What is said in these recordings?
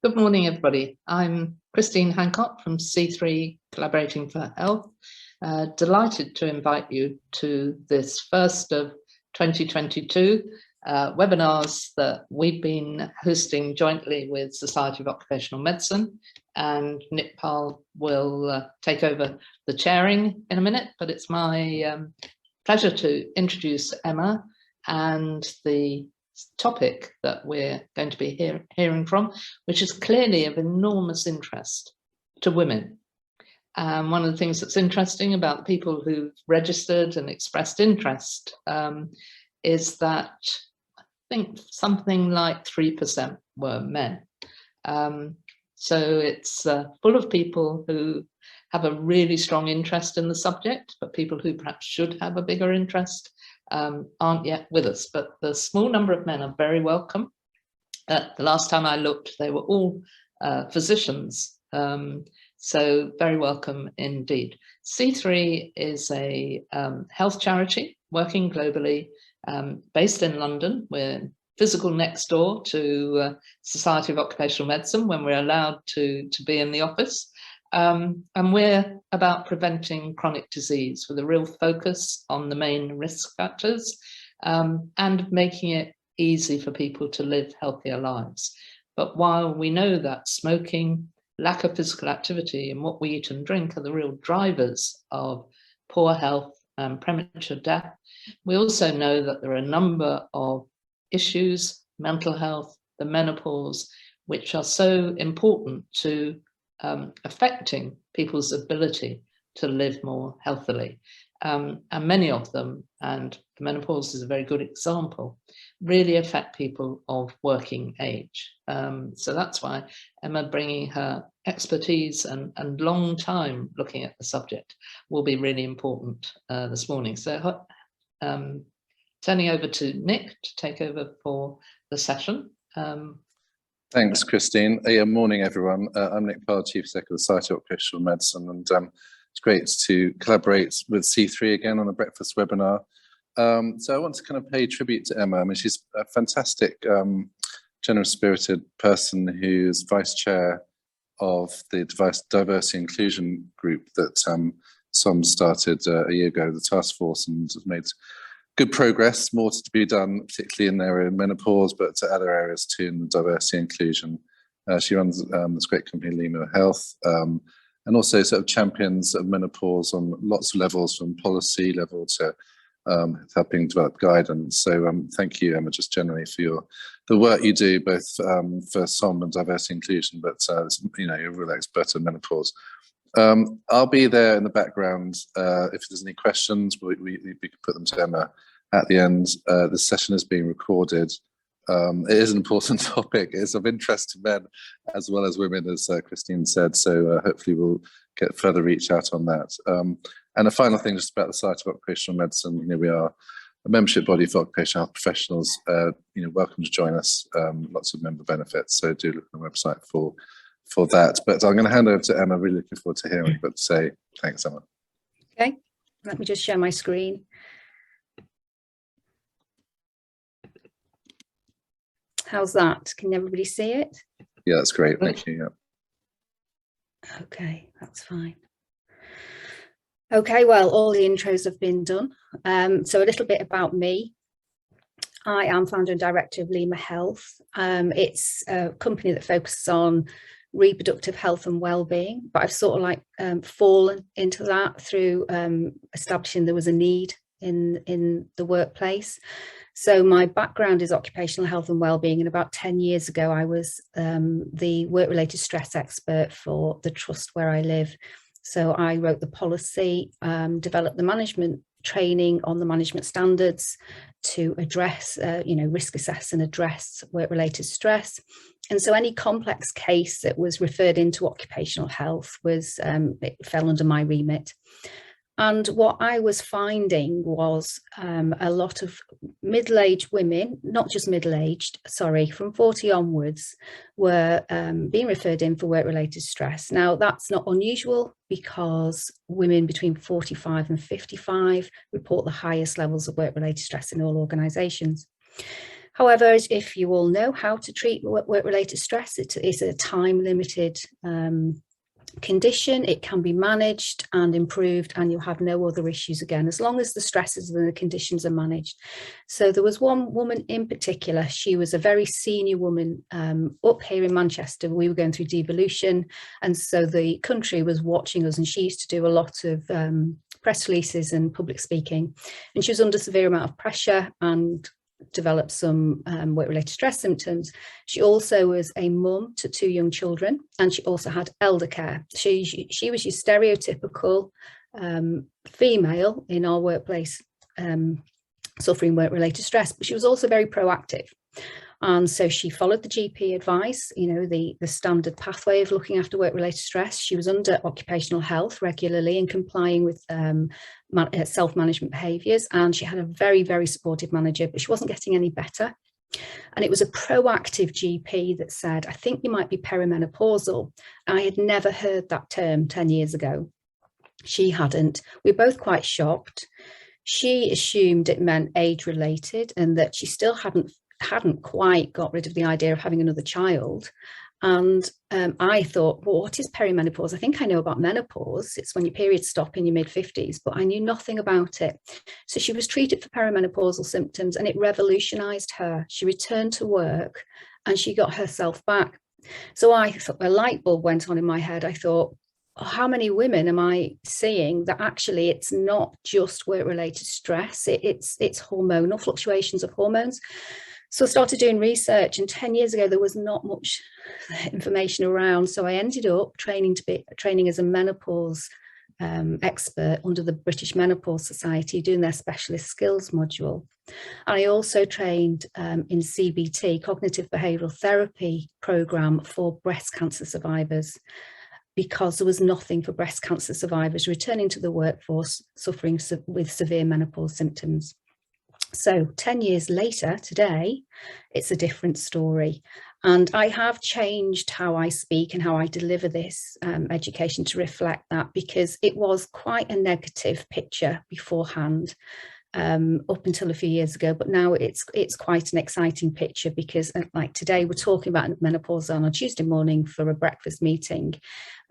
Good morning, everybody. I'm Christine Hancock from C3 Collaborating for Health. Delighted to invite you to this first of 2022 webinars that we've been hosting jointly with Society of Occupational Medicine, and Nick Pal will take over the chairing in a minute, but it's my pleasure to introduce Emma and the topic that we're going to be hearing from, which is clearly of enormous interest to women. One of the things that's interesting about the people who've registered and expressed interest is that I think something like 3% were men. So it's full of people who have a really strong interest in the subject, but people who perhaps should have a bigger interest aren't yet with us, but the small number of men are very welcome. The last time I looked, they were all physicians, so very welcome indeed. C3 is a health charity working globally, based in London. We're physical next door to Society of Occupational Medicine when we're allowed to be in the office. And we're about preventing chronic disease with a real focus on the main risk factors and making it easy for people to live healthier lives. But while we know that smoking, lack of physical activity, and what we eat and drink are the real drivers of poor health and premature death, we also know that there are a number of issues, mental health, the menopause, which are so important to affecting people's ability to live more healthily. And many of them, and the menopause is a very good example, really affect people of working age. So that's why Emma bringing her expertise and long time looking at the subject will be really important this morning. So turning over to Nick to take over for the session. Thanks, Christine. Yeah, morning, everyone. I'm Nick Pal, Chief Executive of the Society of Occupational Medicine, and it's great to collaborate with C3 again on a breakfast webinar. So I want to kind of pay tribute to Emma. I mean, she's a fantastic, generous-spirited person who's Vice Chair of the Diversity Inclusion Group that SOM started a year ago, the task force, and has made good progress, more to be done, particularly in the area of menopause, but to other areas too in the diversity inclusion. She runs this great company, Lima Health, and also sort of champions of menopause on lots of levels, from policy level to helping develop guidance. So thank you, Emma, just generally for the work you do, both for SOM and diversity inclusion, but you're a real expert in menopause. I'll be there in the background. If there's any questions, we can put them to Emma at the end. This session is being recorded. It is an important topic. It's of interest to men as well as women, as Christine said. So hopefully we'll get further reach out on that. And a final thing just about the Society of Occupational Medicine. We are a membership body for occupational health professionals. Welcome to join us. Lots of member benefits. So do look on the website for that. But I'm going to hand over to Emma. Really looking forward to hearing what you've got to say. Thanks, Emma. Okay, let me just share my screen. How's that? Can everybody see it? Yeah, that's great. Thank you. Yeah. Okay, that's fine. Okay, well, all the intros have been done. So a little bit about me. I am founder and director of Lima Health. It's a company that focuses on reproductive health and well-being, but I've sort of like fallen into that through establishing there was a need in the workplace. So my background is occupational health and well-being, and about 10 years ago I was the work-related stress expert for the trust where I live. So I wrote the policy, developed the management training on the management standards to address, risk assess and address work-related stress. And so any complex case that was referred into occupational health it fell under my remit. And what I was finding was a lot of middle-aged women, not just middle-aged, from 40 onwards, were being referred in for work-related stress. Now, that's not unusual because women between 45 and 55 report the highest levels of work-related stress in all organisations. However, if you all know how to treat work-related stress, it is a time-limited condition. It can be managed and improved, and you'll have no other issues again, as long as the stresses and the conditions are managed. So there was one woman in particular. She was a very senior woman up here in Manchester. We were going through devolution, and so the country was watching us, and she used to do a lot of press releases and public speaking, and she was under severe amount of pressure and developed some work-related stress symptoms. She also was a mum to 2 young children, and she also had elder care. She was your stereotypical female in our workplace suffering work-related stress, but she was also very proactive. And so she followed the GP advice, you know, the standard pathway of looking after work-related stress. She was under occupational health regularly and complying with self-management behaviours. And she had a very, very supportive manager, but she wasn't getting any better. And it was a proactive GP that said, I think you might be perimenopausal. I had never heard that term 10 years ago. She hadn't. We were both quite shocked. She assumed it meant age-related and that she still hadn't quite got rid of the idea of having another child. And I thought, well, what is perimenopause? I think I know about menopause. It's when your periods stop in your mid-50s, but I knew nothing about it. So she was treated for perimenopausal symptoms, and it revolutionized her. She returned to work and she got herself back. So I thought, a light bulb went on in my head. I thought, oh, how many women am I seeing that actually it's not just work-related stress, it's hormonal fluctuations of hormones. So I started doing research, and 10 years ago, there was not much information around. So I ended up training as a menopause expert under the British Menopause Society, doing their specialist skills module. I also trained in CBT, cognitive behavioural therapy program for breast cancer survivors, because there was nothing for breast cancer survivors returning to the workforce suffering with severe menopause symptoms. So 10 years later, today, it's a different story. And I have changed how I speak and how I deliver this education to reflect that, because it was quite a negative picture beforehand, up until a few years ago, but now it's quite an exciting picture, because like today we're talking about menopause on a Tuesday morning for a breakfast meeting.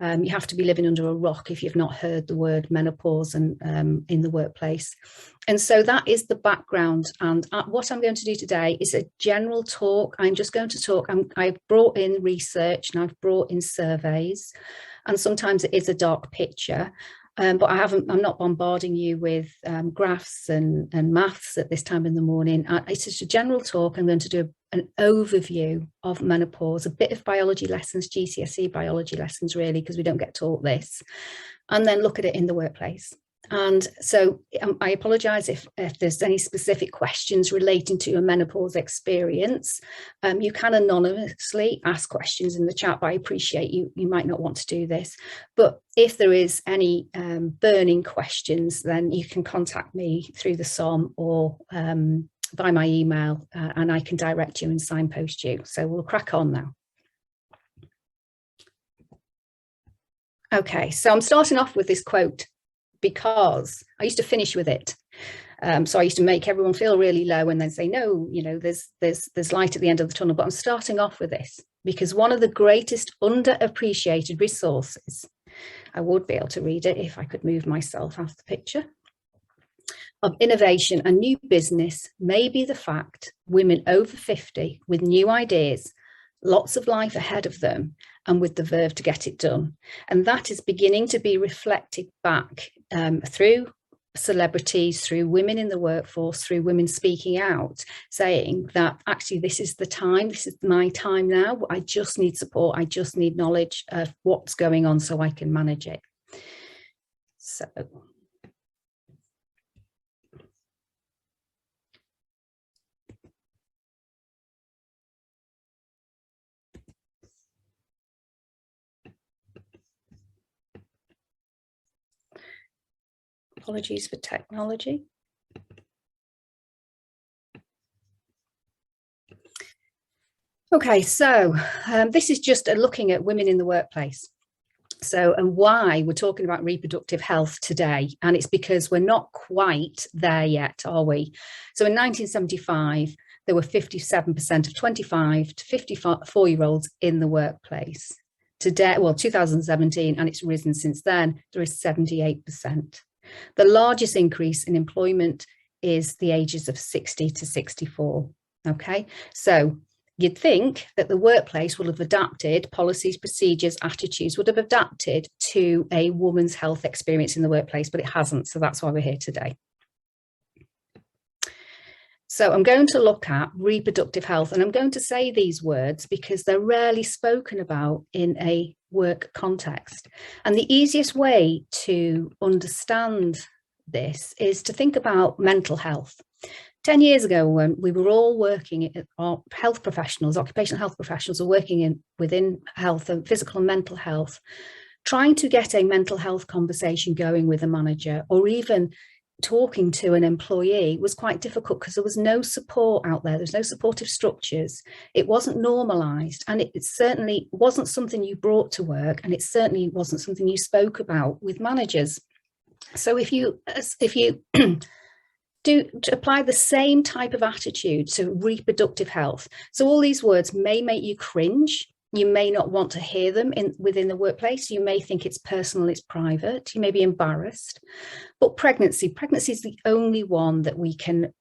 You have to be living under a rock if you've not heard the word menopause and in the workplace. And so that is the background. And what I'm going to do today is a general talk. I'm just going to talk. I've brought in research and I've brought in surveys, and sometimes it is a dark picture. But I'm not bombarding you with graphs and maths at this time in the morning. It's just a general talk. I'm going to do an overview of menopause, a bit of biology lessons, GCSE biology lessons, really, because we don't get taught this, and then look at it in the workplace. And so I apologise if there's any specific questions relating to your menopause experience. You can anonymously ask questions in the chat, but I appreciate you might not want to do this. But if there is any burning questions, then you can contact me through the SOM or by my email, and I can direct you and signpost you. So we'll crack on now. Okay, so I'm starting off with this quote, because I used to finish with it. So I used to make everyone feel really low and then say, no, you know, there's light at the end of the tunnel. But I'm starting off with this because one of the greatest underappreciated resources, I would be able to read it if I could move myself out of the picture, of innovation and new business may be the fact women over 50 with new ideas, lots of life ahead of them, and with the verve to get it done. And that is beginning to be reflected back through celebrities, through women in the workforce, through women speaking out, saying that actually this is the time, this is my time now, I just need support, I just need knowledge of what's going on so I can manage it. So apologies for technology. Okay, so this is just looking at women in the workplace. So, and why we're talking about reproductive health today, and it's because we're not quite there yet, are we? So in 1975, there were 57% of 25 to 54-year-olds in the workplace. Today, well, 2017, and it's risen since then, there is 78%. The largest increase in employment is the ages of 60 to 64. Okay, so you'd think that the workplace will have adapted, policies, procedures, attitudes would have adapted to a woman's health experience in the workplace, but it hasn't. So that's why we're here today. So I'm going to look at reproductive health, and I'm going to say these words because they're rarely spoken about in a work context. And the easiest way to understand this is to think about mental health. 10 years ago, when we were all working, our health professionals, occupational health professionals, are working within health and physical and mental health, trying to get a mental health conversation going with a manager, or even talking to an employee, was quite difficult because there was no support out there. There's no supportive structures. It wasn't normalized, and it certainly wasn't something you brought to work, and it certainly wasn't something you spoke about with managers. So if you do apply the same type of attitude to reproductive health, so all these words may make you cringe. You may not want to hear them within the workplace. You may think it's personal, it's private. You may be embarrassed. But pregnancy is the only one that we can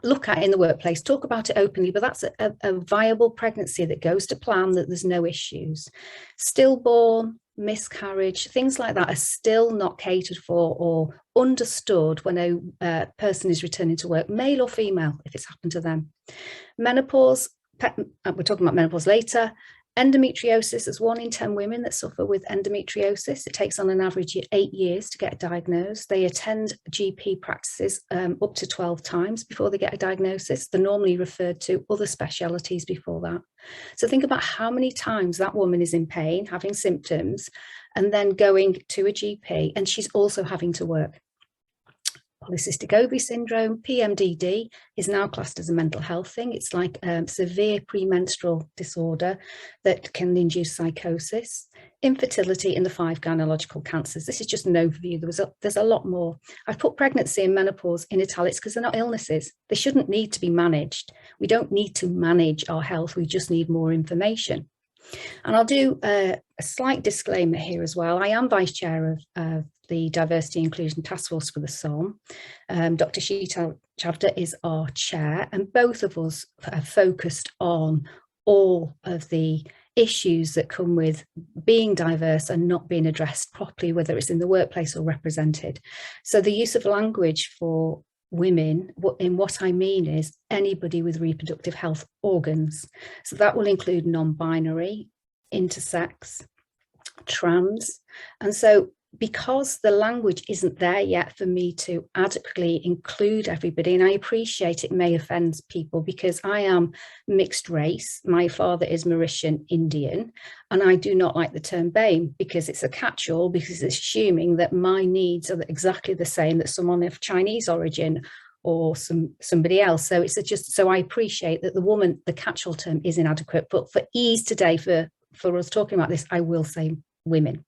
look at in the workplace, talk about it openly, but that's a viable pregnancy that goes to plan, that there's no issues. Stillborn, miscarriage, things like that are still not catered for or understood when a person is returning to work, male or female, if it's happened to them. Menopause, we're talking about menopause later. Endometriosis, there's 1 in 10 women that suffer with endometriosis. It takes on an average 8 years to get diagnosed. They attend GP practices up to 12 times before they get a diagnosis. They're normally referred to other specialities before that. So think about how many times that woman is in pain, having symptoms, and then going to a GP, and she's also having to work. Polycystic ovary syndrome, PMDD, is now classed as a mental health thing. It's like severe premenstrual disorder that can induce psychosis. Infertility and the 5 gynecological cancers. This is just an overview. There's a lot more. I've put pregnancy and menopause in italics because they're not illnesses. They shouldn't need to be managed. We don't need to manage our health. We just need more information. And I'll do a slight disclaimer here as well. I am Vice Chair of the Diversity Inclusion Task Force for the SOM. Dr. Sheetal Chavda is our chair, and both of us have focused on all of the issues that come with being diverse and not being addressed properly, whether it's in the workplace or represented. So the use of language for women, what I mean is anybody with reproductive health organs. So that will include non-binary, intersex, trans. And so because the language isn't there yet for me to adequately include everybody, and I appreciate it may offend people because I am mixed race. My father is Mauritian Indian, and I do not like the term BAME because it's a catch-all, because it's assuming that my needs are exactly the same that someone of Chinese origin or somebody else. So it's just, so I appreciate that the catch-all term is inadequate, but for ease today, for us talking about this, I will say women.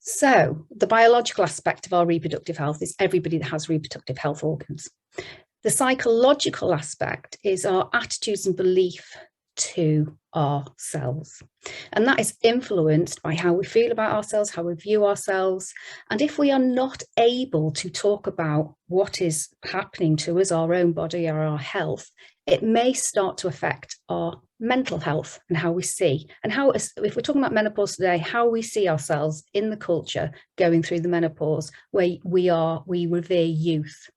So the biological aspect of our reproductive health is everybody that has reproductive health organs. The psychological aspect is our attitudes and belief to ourselves. And that is influenced by how we feel about ourselves, how we view ourselves. And if we are not able to talk about what is happening to us, our own body or our health, it may start to affect our mental health and how we see, and how, if we're talking about menopause today, how we see ourselves in the culture going through the menopause, where we revere youth.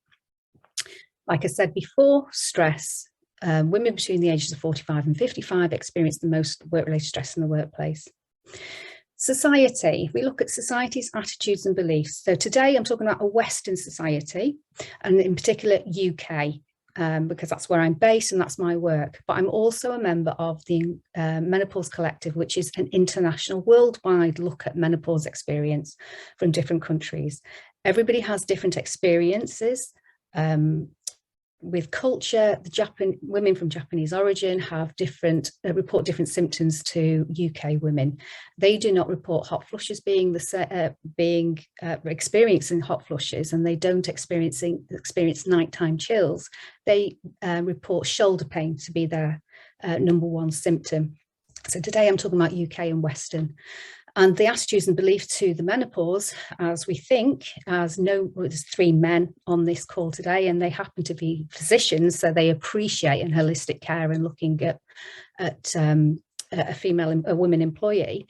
Like I said before, stress. Women between the ages of 45 and 55 experience the most work-related stress in the workplace. Society, if we look at society's attitudes and beliefs. So today I'm talking about a Western society, and in particular UK, because that's where I'm based and that's my work. But I'm also a member of the Menopause Collective, which is an international, worldwide look at menopause experience from different countries. Everybody has different experiences. with culture, women from Japanese origin have different report different symptoms to UK women. They do not report hot flushes experiencing hot flushes, and they don't experience nighttime chills. They report shoulder pain to be their number one symptom. So today I'm talking about UK and Western. And the attitudes and beliefs to the menopause, as we think, there's 3 men on this call today, and they happen to be physicians, so they appreciate an holistic care and looking at a women employee.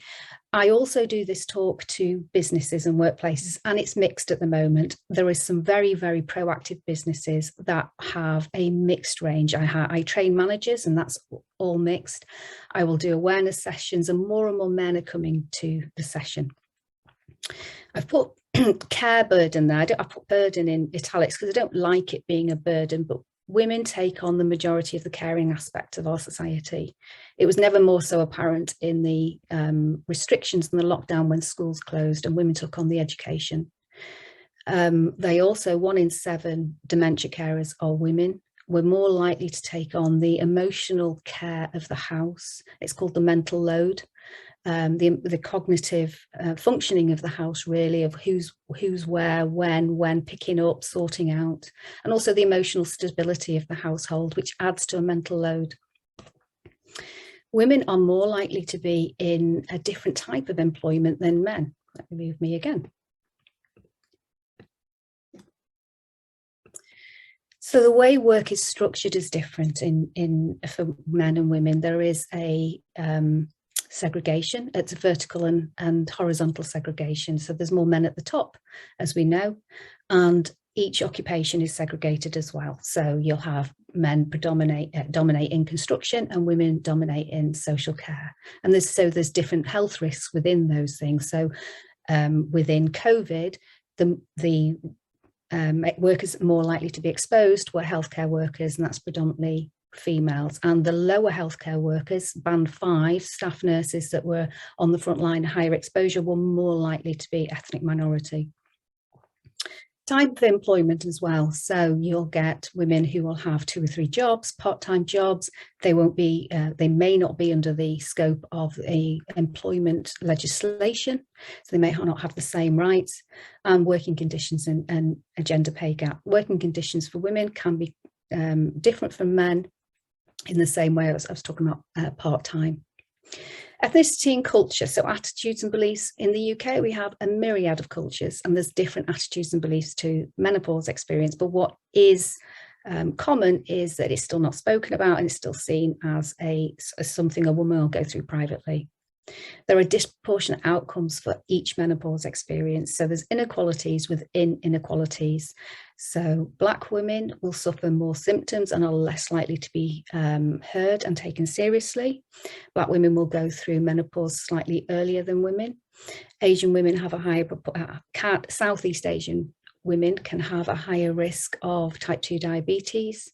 I also do this talk to businesses and workplaces, and it's mixed at the moment. There is some very, very proactive businesses that have a mixed range. I train managers, and that's all mixed. I will do awareness sessions, and more men are coming to the session. I've put care burden there. I put burden in italics because I don't like it being a burden, but women take on the majority of the caring aspect of our society. It was never more so apparent in the restrictions and the lockdown when schools closed and women took on the education. They also, 1 in 7 dementia carers are women. We're more likely to take on the emotional care of the house. It's called the mental load. The cognitive functioning of the house, really, of who's where, when, picking up, sorting out, and also the emotional stability of the household, which adds to a mental load. Women are more likely to be in a different type of employment than men. Let me move me again. So the way work is structured is different for men and women. There is a segregation. It's a vertical and horizontal segregation. So there's more men at the top, as we know, and each occupation is segregated as well. So you'll have men dominate in construction and women dominate in social care. And there's different health risks within those things. So within COVID, the workers more likely to be exposed were healthcare workers, and that's predominantly females, and the lower healthcare workers, band 5 staff nurses that were on the front line, higher exposure, were more likely to be ethnic minority. Type of employment as well. So you'll get women who will have 2 or 3 jobs, part-time jobs. They may not be under the scope of a employment legislation, so they may not have the same rights, and working conditions and a gender pay gap. Working conditions for women can be different from men in the same way as I was talking about part-time. Ethnicity and culture, so attitudes and beliefs. In the UK, we have a myriad of cultures, and there's different attitudes and beliefs to menopause experience, but what is common is that it's still not spoken about, and it's still seen as something a woman will go through privately. There are disproportionate outcomes for each menopause experience. So there's inequalities within inequalities. So Black women will suffer more symptoms and are less likely to be heard and taken seriously. Black women will go through menopause slightly earlier than women. Asian women have a higher, Southeast Asian women can have a higher risk of type 2 diabetes.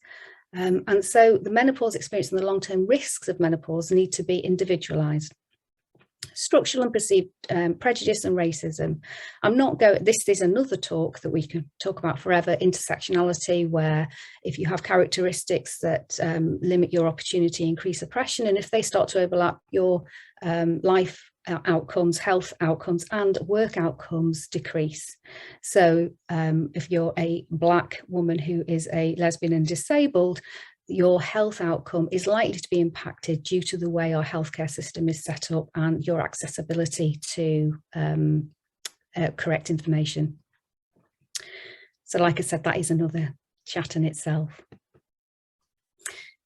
And so the menopause experience and the long-term risks of menopause need to be individualised. Structural and perceived prejudice and racism. This is another talk that we can talk about forever, intersectionality, where if you have characteristics that limit your opportunity, increase oppression, and if they start to overlap, your life outcomes, health outcomes and work outcomes decrease. So if you're a Black woman who is a lesbian and disabled, your health outcome is likely to be impacted due to the way our healthcare system is set up and your accessibility to correct information. So like I said, that is another chat in itself.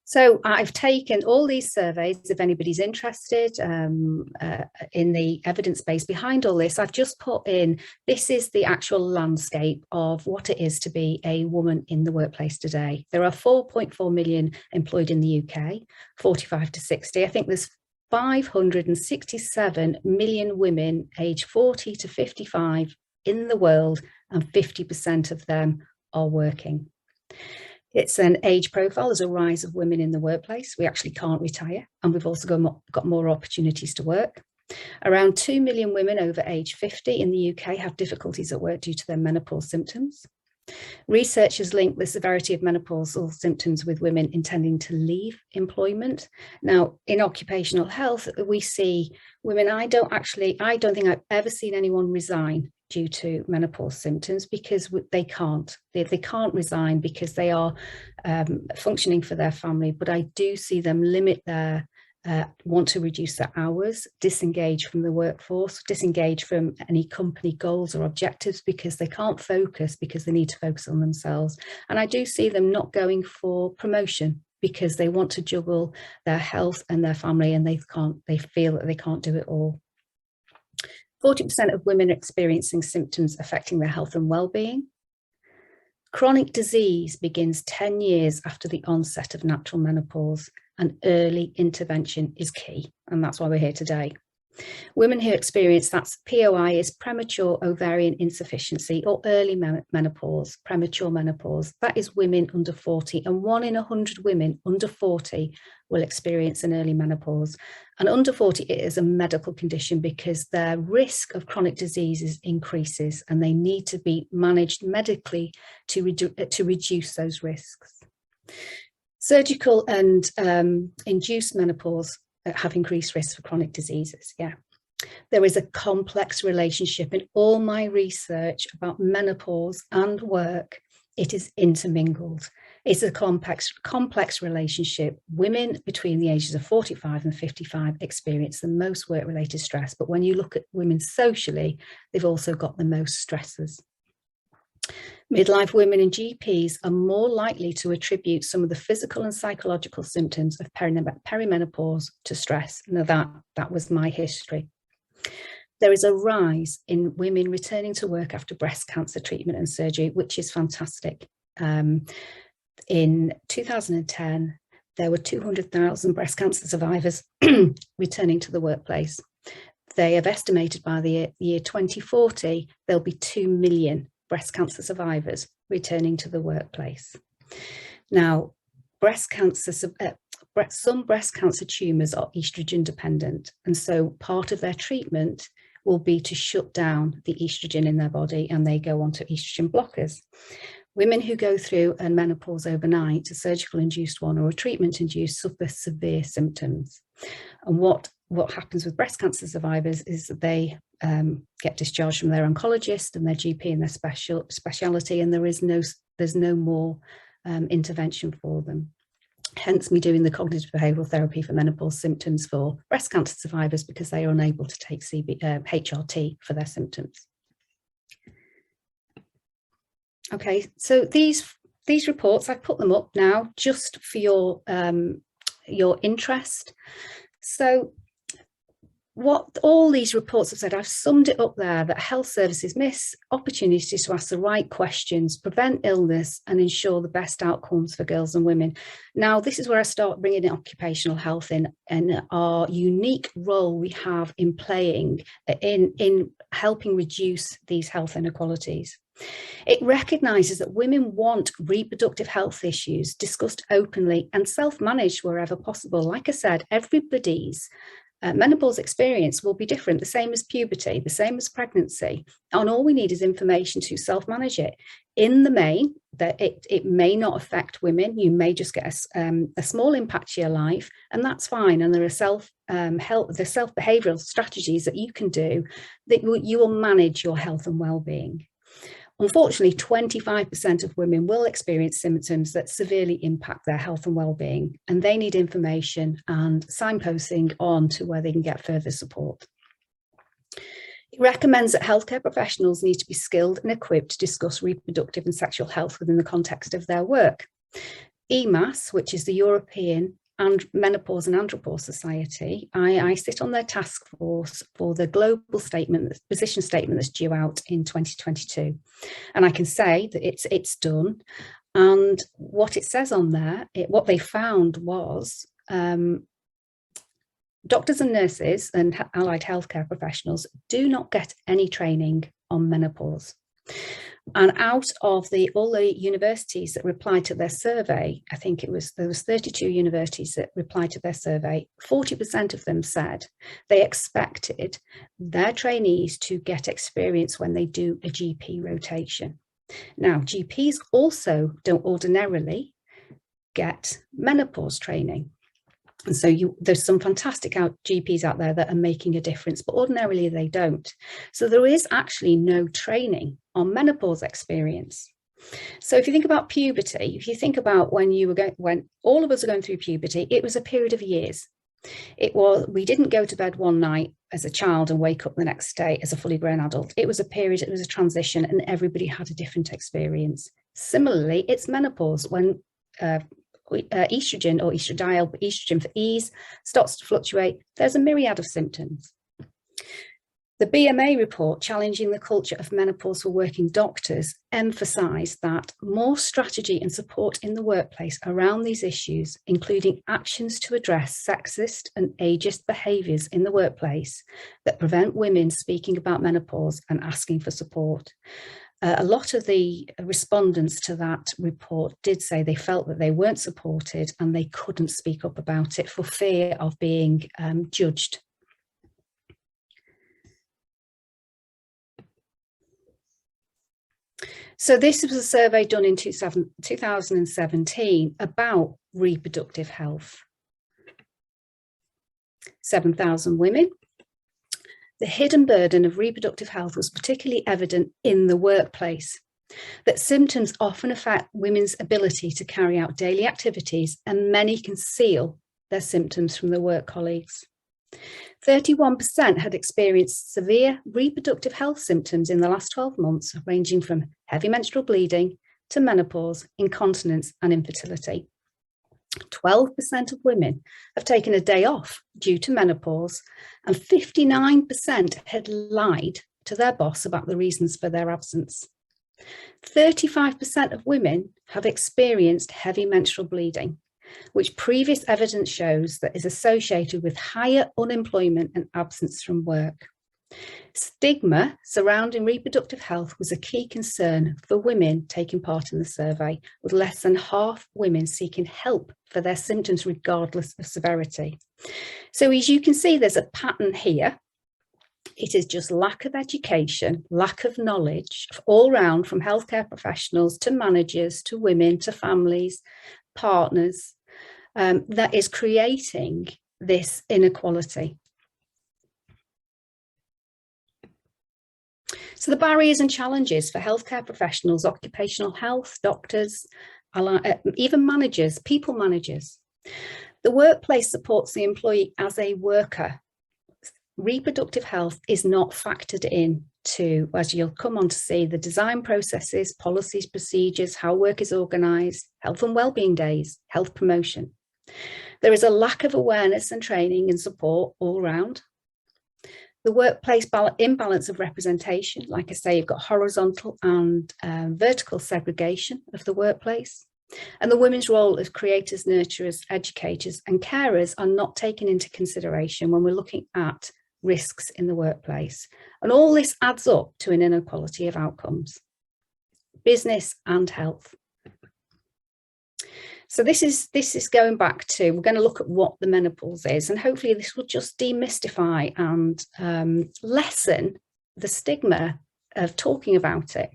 So I've taken all these surveys, if anybody's interested in the evidence base behind all this. I've just put in, this is the actual landscape of what it is to be a woman in the workplace today. There are 4.4 million employed in the UK, 45 to 60. I think there's 567 million women aged 40 to 55 in the world, and 50% of them are working. It's an age profile. There's a rise of women in the workplace. We actually can't retire, and we've also got more opportunities to work. Around 2 million women over age 50 in the UK have difficulties at work due to their menopause symptoms. Research has linked the severity of menopausal symptoms with women intending to leave employment. Now, in occupational health, we see women, I don't think I've ever seen anyone resign due to menopause symptoms, because they can't. They can't resign because they are functioning for their family, but I do see them limit their want to reduce their hours, disengage from the workforce, disengage from any company goals or objectives because they can't focus, because they need to focus on themselves. And I do see them not going for promotion because they want to juggle their health and their family, and they feel that they can't do it all. 40% of women experiencing symptoms affecting their health and well-being. Chronic disease begins 10 years after the onset of natural menopause, and early intervention is key. And that's why we're here today. Women who experience that's POI is premature ovarian insufficiency or early menopause, premature menopause. That is women under 40, and 1 in 100 women under 40 will experience an early menopause. And under 40, it is a medical condition because their risk of chronic diseases increases, and they need to be managed medically to reduce those risks. Surgical and induced menopause have increased risk for chronic diseases. Yeah, there is a complex relationship in all my research about menopause and work. It is intermingled. It's a complex relationship. Women between the ages of 45 and 55 experience the most work-related stress, but when you look at women socially, they've also got the most stresses. Midlife women and GPs are more likely to attribute some of the physical and psychological symptoms of perimenopause to stress. Now that was my history. There is a rise in women returning to work after breast cancer treatment and surgery, which is fantastic. In 2010, there were 200,000 breast cancer survivors returning to the workplace. They have estimated by the year 2040, there'll be 2 million breast cancer survivors returning to the workplace. Now, some breast cancer tumours are estrogen dependent, and so part of their treatment will be to shut down the estrogen in their body, and they go on to estrogen blockers. Women who go through a menopause overnight, a surgical induced one or a treatment induced, suffer severe symptoms. And what happens with breast cancer survivors is that they get discharged from their oncologist and their GP and their speciality, and there's no more intervention for them. Hence me doing the cognitive behavioural therapy for menopause symptoms for breast cancer survivors, because they are unable to take HRT for their symptoms. Okay, so these reports, I've put them up now just for your interest. So what all these reports have said, I've summed it up there, that health services miss opportunities to ask the right questions, prevent illness, and ensure the best outcomes for girls and women. Now, this is where I start bringing in occupational health in, and our unique role we have in playing in helping reduce these health inequalities. It recognises that women want reproductive health issues discussed openly and self-managed wherever possible. Like I said, everybody's menopause experience will be different, the same as puberty, the same as pregnancy, and all we need is information to self-manage it. In the main, that it may not affect women. You may just get a small impact to your life, and that's fine. And there are self-behavioural strategies that you can do that you will manage your health and well-being. Unfortunately, 25% of women will experience symptoms that severely impact their health and well-being, and they need information and signposting on to where they can get further support. It recommends that healthcare professionals need to be skilled and equipped to discuss reproductive and sexual health within the context of their work. EMAS, which is the European and Menopause and Andropause Society, I sit on their task force for the global position statement that's due out in 2022. And I can say that it's done. And what it says on there, what they found was doctors and nurses and allied healthcare professionals do not get any training on menopause. And out of all the universities that replied to their survey, I think there was 32 universities that replied to their survey, 40% of them said they expected their trainees to get experience when they do a GP rotation. Now, GPs also don't ordinarily get menopause training. And so there's some fantastic GPs out there that are making a difference, but ordinarily they don't. So there is actually no training on menopause experience. So if you think about puberty, if you think about when all of us are going through puberty, it was a period of years. We didn't go to bed one night as a child and wake up the next day as a fully grown adult. It was a period, it was a transition, and everybody had a different experience. Similarly, it's menopause when estrogen, or estradiol, but estrogen for ease, starts to fluctuate. There's a myriad of symptoms. The BMA report, Challenging the Culture of Menopause for Working Doctors, emphasised that more strategy and support in the workplace around these issues, including actions to address sexist and ageist behaviours in the workplace that prevent women speaking about menopause and asking for support. A lot of the respondents to that report did say they felt that they weren't supported and they couldn't speak up about it for fear of being judged. So this was a survey done in 2017 about reproductive health. 7,000 women. The hidden burden of reproductive health was particularly evident in the workplace, that symptoms often affect women's ability to carry out daily activities, and many conceal their symptoms from their work colleagues. 31% had experienced severe reproductive health symptoms in the last 12 months, ranging from heavy menstrual bleeding to menopause, incontinence, and infertility. 12% of women have taken a day off due to menopause, and 59% had lied to their boss about the reasons for their absence. 35% of women have experienced heavy menstrual bleeding, which previous evidence shows that is associated with higher unemployment and absence from work. Stigma surrounding reproductive health was a key concern for women taking part in the survey, with less than half women seeking help for their symptoms regardless of severity. So as you can see, there's a pattern here. It is just lack of education, lack of knowledge all round, from healthcare professionals to managers to women to families, partners, that is creating this inequality. So the barriers and challenges for healthcare professionals, occupational health, doctors, even managers, people managers. The workplace supports the employee as a worker. Reproductive health is not factored in to, as you'll come on to see, the design processes, policies, procedures, how work is organised, health and wellbeing days, health promotion. There is a lack of awareness and training and support all round. The workplace imbalance of representation, like I say, you've got horizontal and vertical segregation of the workplace. And the women's role as creators, nurturers, educators and carers are not taken into consideration when we're looking at risks in the workplace. And all this adds up to an inequality of outcomes, business and health. So this is going back to, we're going to look at what the menopause is, and hopefully this will just demystify and lessen the stigma of talking about it.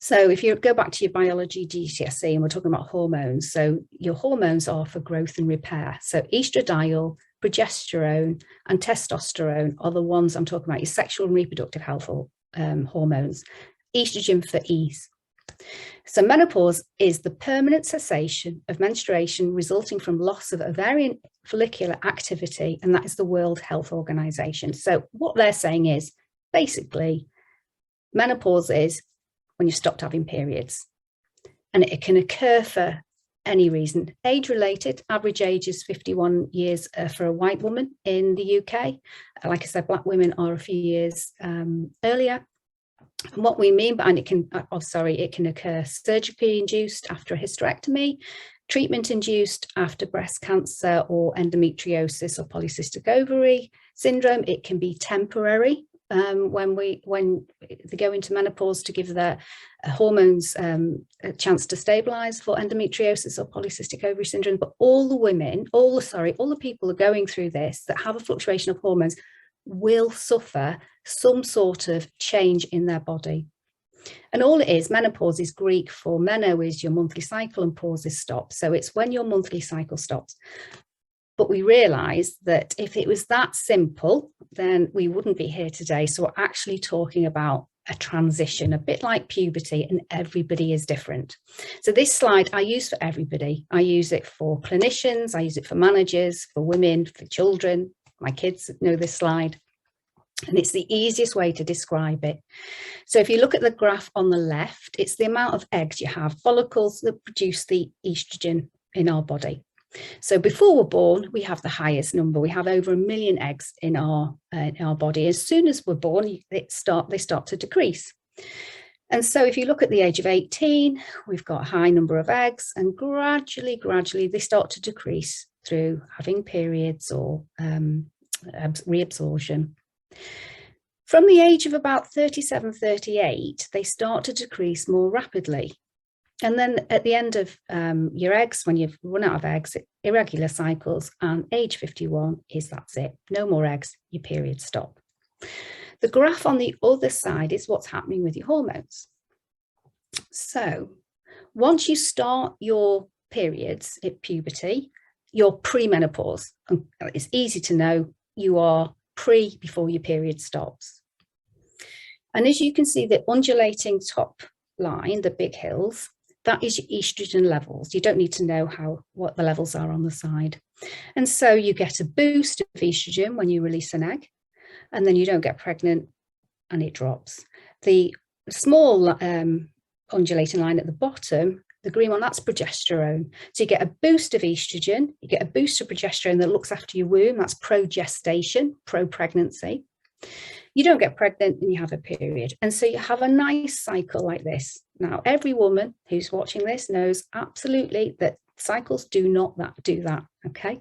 So if you go back to your biology GCSE, and we're talking about hormones, so your hormones are for growth and repair. So estradiol, progesterone and testosterone are the ones I'm talking about, your sexual and reproductive health hormones. Estrogen for ease. So menopause is the permanent cessation of menstruation resulting from loss of ovarian follicular activity, and that is the World Health Organization. So what they're saying is basically menopause is when you've stopped having periods, and it can occur for any reason. Age related, average age is 51 years for a white woman in the UK. Like I said, black women are a few years earlier. And what we mean by, and it can occur surgically induced after a hysterectomy, treatment induced after breast cancer or endometriosis or polycystic ovary syndrome. It can be temporary when they go into menopause to give their hormones a chance to stabilize for endometriosis or polycystic ovary syndrome. But all the women, all the people are going through this that have a fluctuation of hormones will suffer some sort of change in their body. And all it is, menopause is Greek for meno is your monthly cycle and pause is stop. So it's when your monthly cycle stops. But we realised that if it was that simple, then we wouldn't be here today. So we're actually talking about a transition, a bit like puberty, and everybody is different. So this slide I use for everybody. I use it for clinicians, I use it for managers, for women, for children. My kids know this slide. And it's the easiest way to describe it. So if you look at the graph on the left, it's the amount of eggs you have, follicles that produce the estrogen in our body. So before we're born, we have the highest number. We have over 1 million eggs in our body. As soon as we're born, they start to decrease. And so if you look at the age of 18, we've got a high number of eggs, and gradually, they start to decrease through having periods or reabsorption. From the age of about 37, 38, they start to decrease more rapidly. And then at the end of your eggs, when you've run out of eggs, irregular cycles, and age 51 that's it. No more eggs, your periods stop. The graph on the other side is what's happening with your hormones. So once you start your periods at puberty, you're pre-menopause. And it's easy to know you are before your period stops. And as you can see, the undulating top line, the big hills, that is your estrogen levels. You don't need to know what the levels are on the side. And so you get a boost of estrogen when you release an egg, and then you don't get pregnant and it drops. The small undulating line at the bottom, the green one, that's progesterone. So you get a boost of estrogen, you get a boost of progesterone that looks after your womb, that's pro-gestation, pro-pregnancy. You don't get pregnant and you have a period. And so you have a nice cycle like this. Now, every woman who's watching this knows absolutely that cycles do not do that, okay?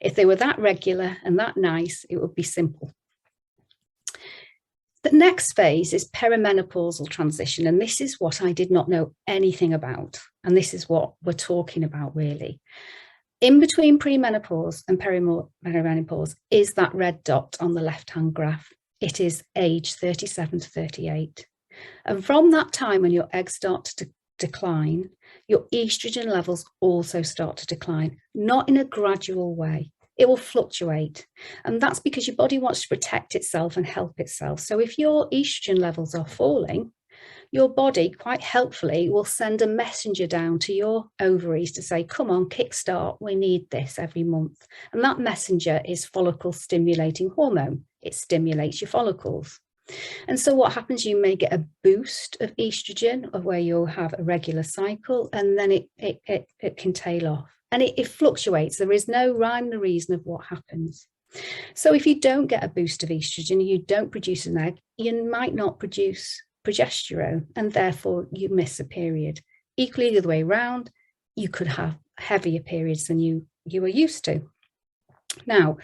If they were that regular and that nice, it would be simple. The next phase is perimenopausal transition, and this is what I did not know anything about, and this is what we're talking about really. In between premenopause and perimenopause is that red dot on the left-hand graph. It is age 37 to 38. And from that time when your eggs start to decline, your estrogen levels also start to decline, not in a gradual way. It will fluctuate. And that's because your body wants to protect itself and help itself. So if your estrogen levels are falling, your body quite helpfully will send a messenger down to your ovaries to say, come on, kickstart, we need this every month. And that messenger is follicle stimulating hormone. It stimulates your follicles. And so what happens, you may get a boost of estrogen of where you'll have a regular cycle, and then it can tail off. And it fluctuates. There is no rhyme or reason of what happens. So if you don't get a boost of estrogen, you don't produce an egg, you might not produce progesterone, and therefore you miss a period. Equally the other way around, you could have heavier periods than you were used to. Now,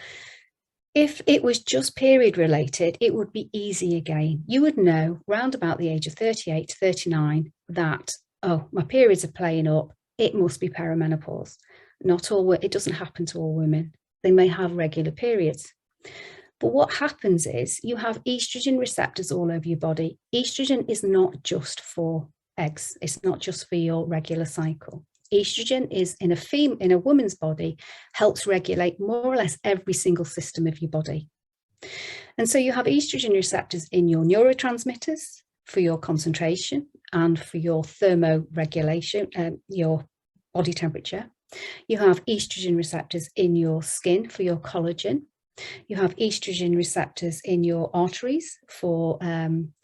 if it was just period related, it would be easy again. You would know round about the age of 38 to 39 that, oh, my periods are playing up, it must be perimenopause. Not all, it doesn't happen to all women. They may have regular periods. But what happens is you have estrogen receptors all over your body. Estrogen is not just for eggs. It's not just for your regular cycle. Estrogen is in a woman's body, helps regulate more or less every single system of your body. And so you have estrogen receptors in your neurotransmitters for your concentration and for your thermoregulation, your body temperature. You have estrogen receptors in your skin for your collagen. You have estrogen receptors in your arteries for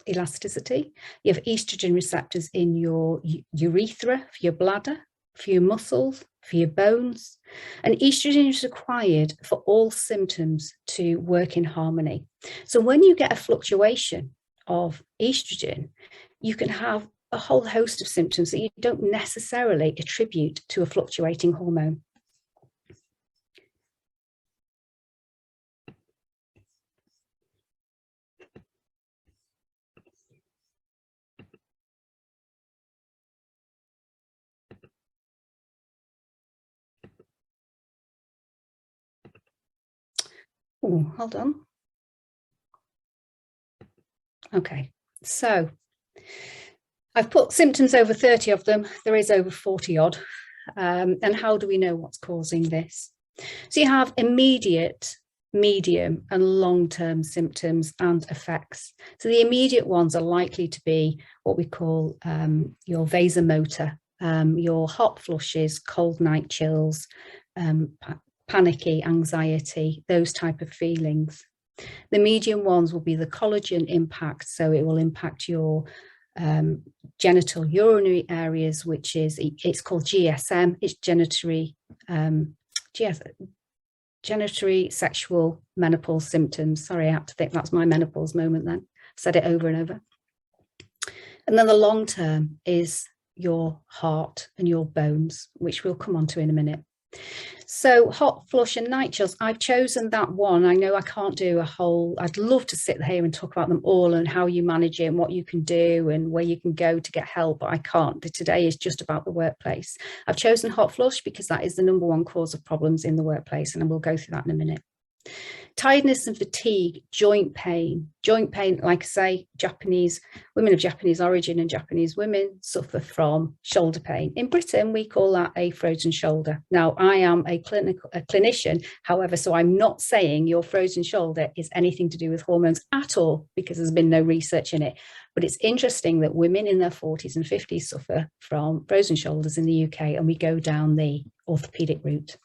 elasticity. You have estrogen receptors in your urethra for your bladder, for your muscles, for your bones. And estrogen is required for all symptoms to work in harmony. So when you get a fluctuation of estrogen, you can have a whole host of symptoms that you don't necessarily attribute to a fluctuating hormone. Oh, hold on. Okay, so I've put symptoms over 30 of them. There is over 40 odd. And how do we know what's causing this? So you have immediate, medium and long-term symptoms and effects. So the immediate ones are likely to be what we call your vasomotor, your hot flushes, cold night chills, panicky, anxiety, those type of feelings. The medium ones will be the collagen impact. So it will impact your genital urinary areas, which is, it's called GSM, it's genitoury sexual menopause symptoms. Sorry, I have to think that's my menopause moment then. Said it over and over. And then the long term is your heart and your bones, which we'll come on to in a minute. So hot flush and night chills, I've chosen that one. I know I can't do a whole, I'd love to sit here and talk about them all and how you manage it and what you can do and where you can go to get help, but I can't. Today is just about the workplace. I've chosen hot flush because that is the #1 cause of problems in the workplace, and we'll go through that in a minute. Tiredness and fatigue, joint pain, like I say, women of Japanese origin and Japanese women suffer from shoulder pain. In Britain, we call that a frozen shoulder. Now, I am a clinician, however, so I'm not saying your frozen shoulder is anything to do with hormones at all, because there's been no research in it. But it's interesting that women in their 40s and 50s suffer from frozen shoulders in the UK, and we go down the orthopedic route.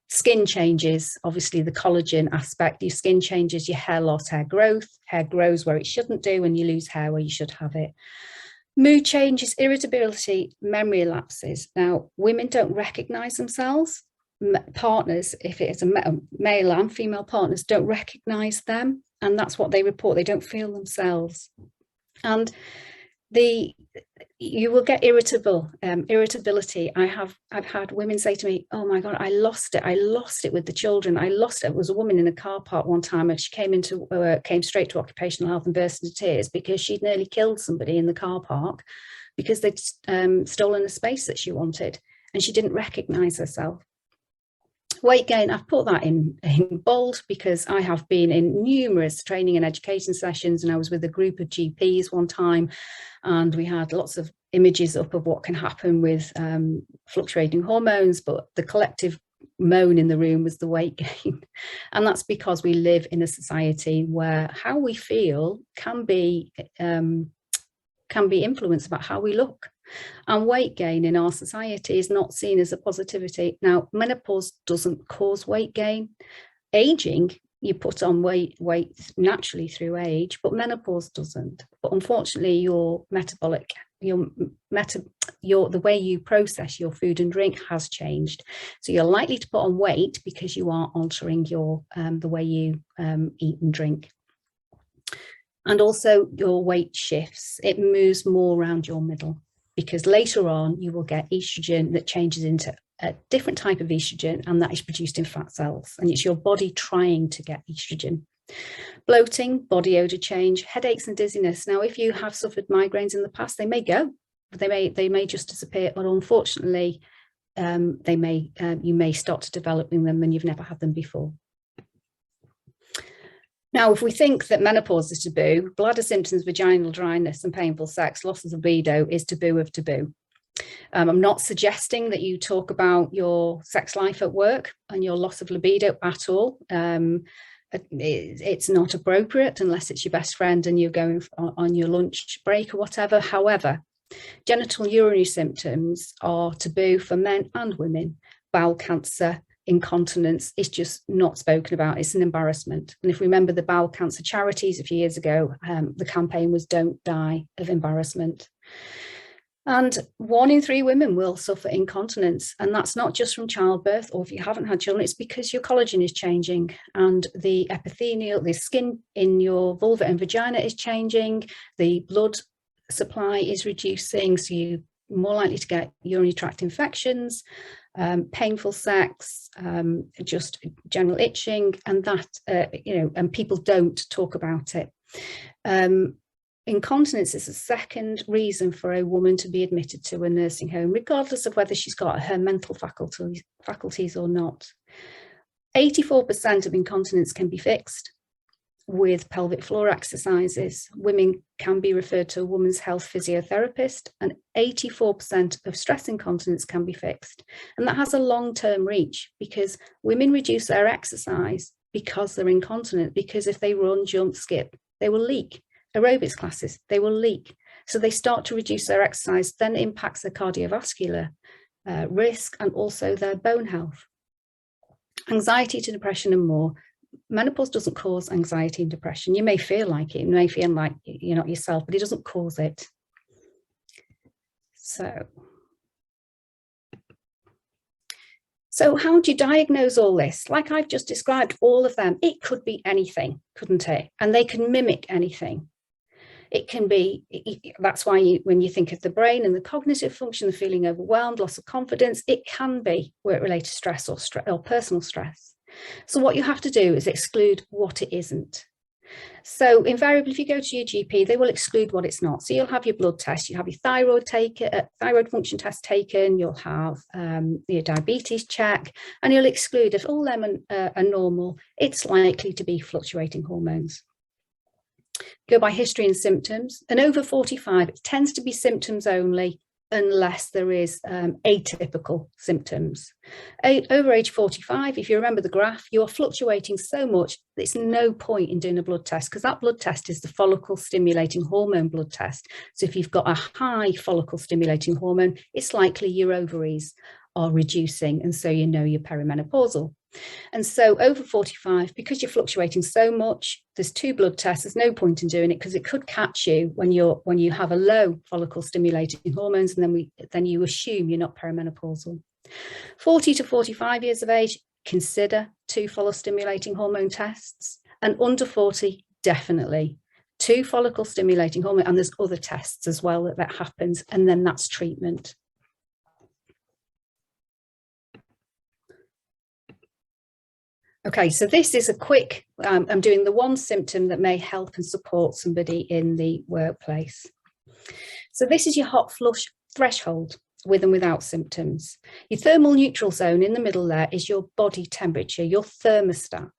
Skin changes, obviously the collagen aspect, your skin changes, your hair loss, hair growth, hair grows where it shouldn't do, and you lose hair where you should have it. Mood changes, irritability, memory lapses. Now, women don't recognize themselves. Partners, if it is a male and female partners, don't recognize them, and that's what they report. They don't feel themselves. And you will get irritability. I've had women say to me, oh my God, I lost it with the children. It was a woman in a car park one time, and she came straight to occupational health and burst into tears because she'd nearly killed somebody in the car park because they'd stolen the space that she wanted, and she didn't recognize herself. Weight gain, I've put that in bold because I have been in numerous training and education sessions, and I was with a group of GPs one time, and we had lots of images up of what can happen with fluctuating hormones, but the collective moan in the room was the weight gain. And that's because we live in a society where how we feel can be influenced about how we look. And weight gain in our society is not seen as a positivity. Now, menopause doesn't cause weight gain. Aging, you put on weight naturally through age, but menopause doesn't. But unfortunately, the way you process your food and drink has changed. So you're likely to put on weight because you are altering your the way you eat and drink. And also your weight shifts. It moves more around your middle, because later on you will get estrogen that changes into a different type of estrogen, and that is produced in fat cells, and it's your body trying to get estrogen. Bloating, body odor change, headaches and dizziness. Now, if you have suffered migraines in the past, they may go, they may just disappear, but unfortunately you may start developing them and you've never had them before. Now, if we think that menopause is taboo, bladder symptoms, vaginal dryness and painful sex, loss of libido is taboo of taboo. I'm not suggesting that you talk about your sex life at work and your loss of libido at all. It's not appropriate unless it's your best friend and you're going on your lunch break or whatever. However, genital urinary symptoms are taboo for men and women. Bowel cancer, incontinence is just not spoken about. It's an embarrassment. And if we remember the bowel cancer charities a few years ago, the campaign was "Don't Die of Embarrassment." And 1 in 3 women will suffer incontinence. And that's not just from childbirth, or if you haven't had children, it's because your collagen is changing and the epithelial, the skin in your vulva and vagina is changing. The blood supply is reducing, so you're more likely to get urinary tract infections, painful sex, just general itching, and that, and people don't talk about it. Incontinence is the second reason for a woman to be admitted to a nursing home, regardless of whether she's got her mental faculties or not. 84% of incontinence can be fixed. with pelvic floor exercises. Women can be referred to a women's health physiotherapist, and 84% of stress incontinence can be fixed. And that has a long-term reach, because women reduce their exercise because they're incontinent, because if they run, jump, skip, they will leak. Aerobics classes, they will leak. So they start to reduce their exercise, then it impacts their cardiovascular risk and also their bone health. Anxiety to depression and more. Menopause doesn't cause anxiety and depression. You may feel like it, you may feel like you're not yourself, but it doesn't cause it. So how do you diagnose all this? Like I've just described all of them, it could be anything, couldn't it? And they can mimic anything. It can be, that's why when you think of the brain and the cognitive function, the feeling overwhelmed, loss of confidence, it can be work-related stress or personal stress. So what you have to do is exclude what it isn't. So invariably, if you go to your GP, they will exclude what it's not. So you'll have your blood test, you have your thyroid function test taken, you'll have your diabetes check, and you'll exclude if all them are normal, it's likely to be fluctuating hormones. Go by history and symptoms, and over 45, it tends to be symptoms only unless there is atypical symptoms. Over age 45, if you remember the graph, you're fluctuating so much that it's no point in doing a blood test, because that blood test is the follicle stimulating hormone blood test. So if you've got a high follicle stimulating hormone, it's likely your ovaries are reducing, and so you know you're perimenopausal. And so over 45, because you're fluctuating so much, there's 2 blood tests. There's no point in doing it, because it could catch you when you have a low follicle stimulating hormones, and then you assume you're not perimenopausal. 40 to 45 years of age, consider 2 follicle stimulating hormone tests, and under 40, definitely 2 follicle stimulating hormone, and there's other tests as well that happens, and then that's treatment. Okay, so this is a quick, I'm doing the one symptom that may help and support somebody in the workplace. So this is your hot flush threshold, with and without symptoms. Your thermal neutral zone in the middle there is your body temperature, your thermostat.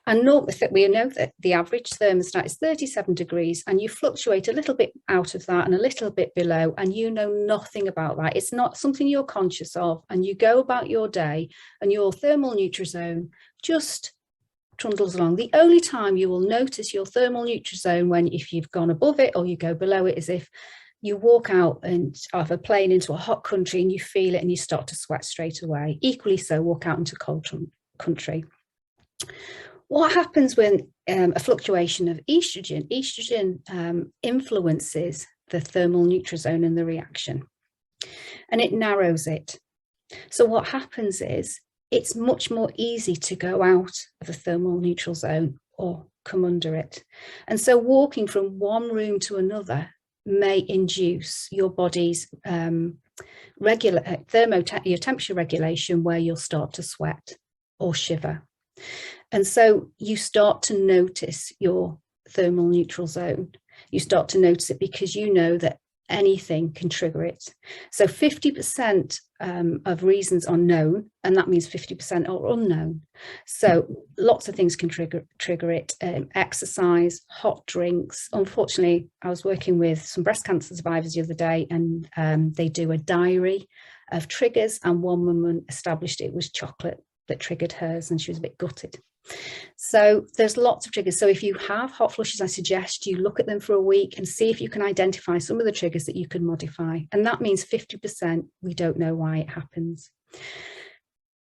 And we know that the average thermostat is 37 degrees, and you fluctuate a little bit out of that and a little bit below, and you know nothing about that. It's not something you're conscious of, and you go about your day and your thermal neutral zone just trundles along. The only time you will notice your thermal neutral zone if you've gone above it or you go below it is if you walk out of a plane into a hot country and you feel it and you start to sweat straight away. Equally so, walk out into cold country. What happens when a fluctuation of estrogen? Estrogen influences the thermal neutral zone and the reaction, and it narrows it. So what happens is it's much more easy to go out of the thermal neutral zone or come under it. And so walking from one room to another may induce your body's your temperature regulation, where you'll start to sweat or shiver. And so you start to notice your thermal neutral zone. You start to notice it because you know that anything can trigger it. So 50% of reasons are known, and that means 50% are unknown. So lots of things can trigger it. Exercise, hot drinks. Unfortunately, I was working with some breast cancer survivors the other day, and they do a diary of triggers, and one woman established it was chocolate that triggered hers, and she was a bit gutted. So there's lots of triggers. So if you have hot flushes, I suggest you look at them for a week and see if you can identify some of the triggers that you can modify. And that means 50%, we don't know why it happens.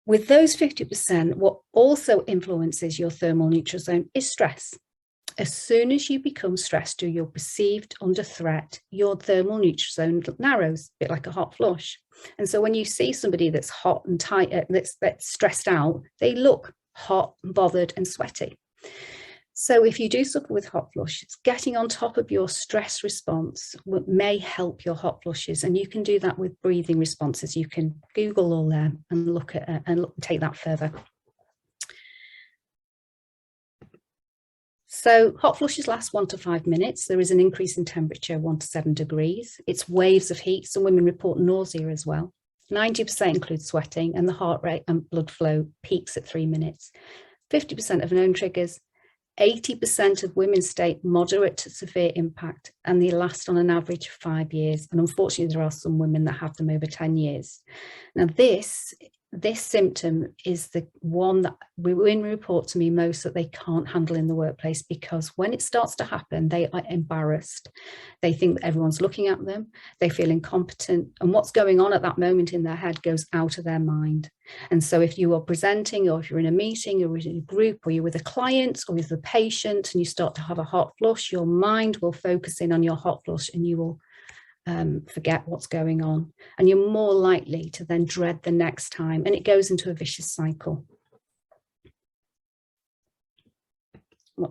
With those 50%, what also influences your thermal neutral zone is stress. As soon as you become stressed or you're perceived under threat, your thermal neutral zone narrows, a bit like a hot flush. And so when you see somebody that's hot and tight, that's stressed out, they look hot, bothered and sweaty. So if you do suffer with hot flushes, getting on top of your stress response may help your hot flushes, and you can do that with breathing responses. You can Google all them and look at and take that further. So hot flushes last 1 to 5 minutes. There is an increase in temperature 1 to 7 degrees. It's waves of heat. Some women report nausea as well. 90% includes sweating, and the heart rate and blood flow peaks at 3 minutes. 50% of known triggers, 80% of women state moderate to severe impact, and they last on an average of 5 years. And unfortunately, there are some women that have them over 10 years. Now, this symptom is the one that women report to me most that they can't handle in the workplace, because when it starts to happen, they are embarrassed. They think that everyone's looking at them. They feel incompetent. And what's going on at that moment in their head goes out of their mind. And so if you are presenting, or if you're in a meeting, or in a group, or you're with a client or with a patient, and you start to have a hot flush, your mind will focus in on your hot flush, and you will forget what's going on, and you're more likely to then dread the next time, and it goes into a vicious cycle.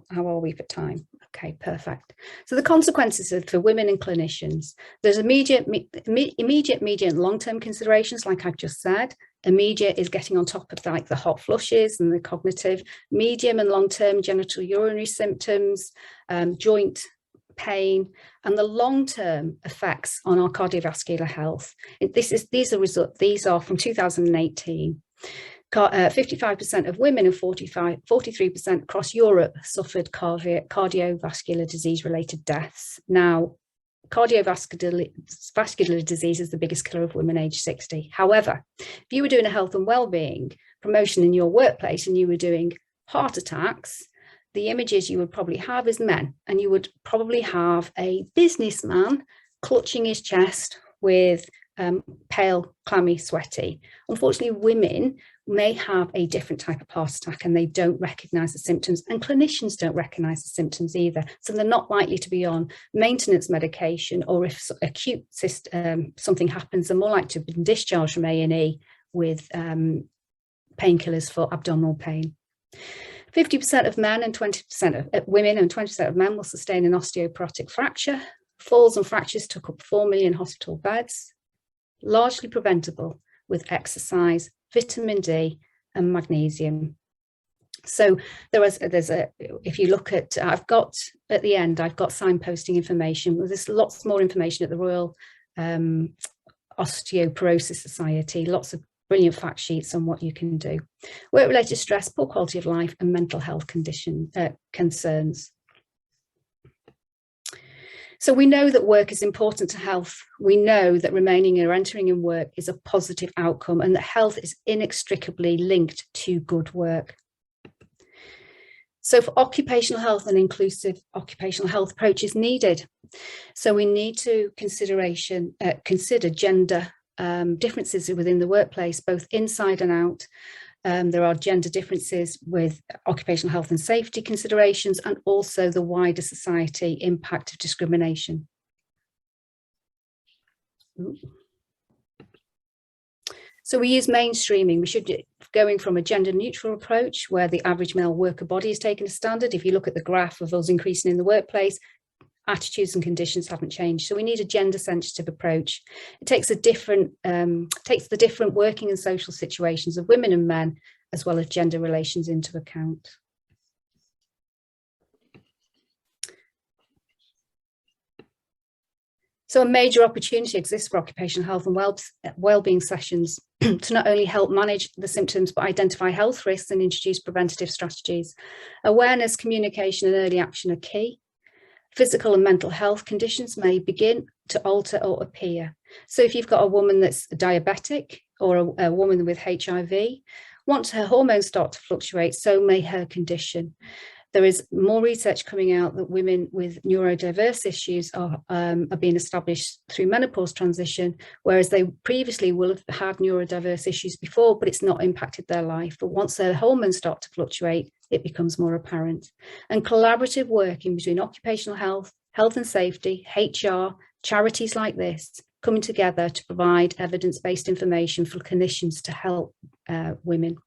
How are we for time? Okay, perfect. So the consequences for women and clinicians, there's immediate, medium, long-term considerations, like I've just said. Immediate is getting on top of like the hot flushes and the cognitive. Medium and long-term genital urinary symptoms, joint pain, and the long-term effects on our cardiovascular health. These are from 2018. 55% of women and 43% across Europe suffered cardiovascular disease-related deaths. Now, cardiovascular disease is the biggest killer of women aged 60. However, if you were doing a health and well-being promotion in your workplace and you were doing heart attacks, the images you would probably have is men, and you would probably have a businessman clutching his chest with pale, clammy, sweaty. Unfortunately, women may have a different type of heart attack, and they don't recognize the symptoms, and clinicians don't recognize the symptoms either. So they're not likely to be on maintenance medication, or if acute something happens, they're more likely to be discharged from A&E with painkillers for abdominal pain. 50% of men and 20% of women and 20% of men will sustain an osteoporotic fracture. Falls and fractures took up 4 million hospital beds, largely preventable with exercise, vitamin D and magnesium. So if you look at, I've got at the end, I've got signposting information. There's lots more information at the Royal Osteoporosis Society, lots of brilliant fact sheets on what you can do. Work-related stress, poor quality of life, and mental health concerns. So we know that work is important to health. We know that remaining or entering in work is a positive outcome, and that health is inextricably linked to good work. So for occupational health, an inclusive occupational health approach is needed. So we need to consider gender differences within the workplace, both inside and out. There are gender differences with occupational health and safety considerations, and also the wider society impact of discrimination. So we use mainstreaming. We should be going from a gender neutral approach where the average male worker body is taken as standard. If you look at the graph of us increasing in the workplace, attitudes and conditions haven't changed. So we need a gender sensitive approach. It takes the different working and social situations of women and men, as well as gender relations, into account. So a major opportunity exists for occupational health and well-being sessions to not only help manage the symptoms, but identify health risks and introduce preventative strategies. Awareness, communication and early action are key. Physical and mental health conditions may begin to alter or appear. So if you've got a woman that's diabetic, or a woman with HIV, once her hormones start to fluctuate, so may her condition. There is more research coming out that women with neurodiverse issues are being established through menopause transition, whereas they previously will have had neurodiverse issues before, but it's not impacted their life. But once their hormones start to fluctuate, it becomes more apparent. And collaborative working between occupational health, health and safety, HR, charities like this, coming together to provide evidence-based information for clinicians to help women.